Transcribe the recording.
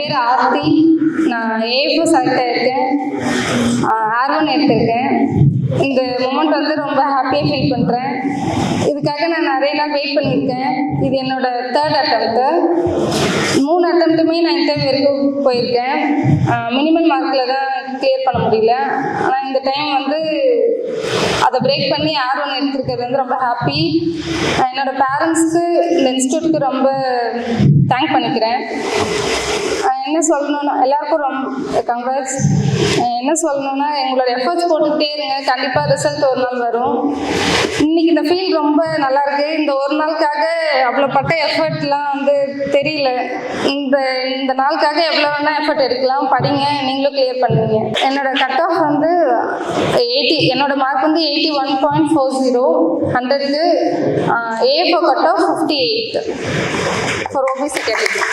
பேர் ஆர்த்தி. நான் ஏஃபு select ஆகியிருக்கேன், R1 எடுத்திருக்கேன். இந்த மொமெண்ட் வந்து ரொம்ப ஹாப்பியாக ஃபீல் பண்ணுறேன். இதுக்காக நான் நிறைய நாள் வெயிட் பண்ணியிருக்கேன். இது என்னோட 3rd அட்டெம்ப்ட்டு. 3 அட்டெம்ப்ட்டுமே நான் இன்டர்வியூ வரைக்கும் போயிருக்கேன். மினிமம் மார்க்கில் தான் கிளியர் பண்ண முடியல. ஆனால் இந்த டைம் வந்து அதை பிரேக் பண்ணி R1 எடுத்துருக்கிறது வந்து ரொம்ப ஹாப்பி. என்னோட பேரண்ட்ஸ்க்கு இந்த இன்ஸ்டியூட்க்கு ரொம்ப தேங்க் பண்ணிக்கிறேன். என்ன சொல்லணும்னா எல்லாருக்கும் ரொம்ப கங்க்ராட்ஸ். என்ன சொல்லணும்னா எங்களோட எஃபர்ட்ஸ் போட்டுக்கிட்டே இருங்க, கண்டிப்பாக ரிசல்ட் ஒரு நாள் வரும். இன்னைக்கு இந்த ஃபீல் ரொம்ப நல்லா இருக்கு. இந்த ஒரு நாளுக்காக அவ்வளோ பட்ட எஃபர்ட்லாம் வந்து தெரியல. இந்த நாளுக்காக எவ்வளோ வேணால் எஃபர்ட் எடுக்கலாம். படிங்க, நீங்களும் கிளியர் பண்ணுவீங்க. என்னோட கட் ஆஃப் வந்து 80. என்னோட மார்க் வந்து 81.40. 100க்கு. A for cut off 58 for OBC category.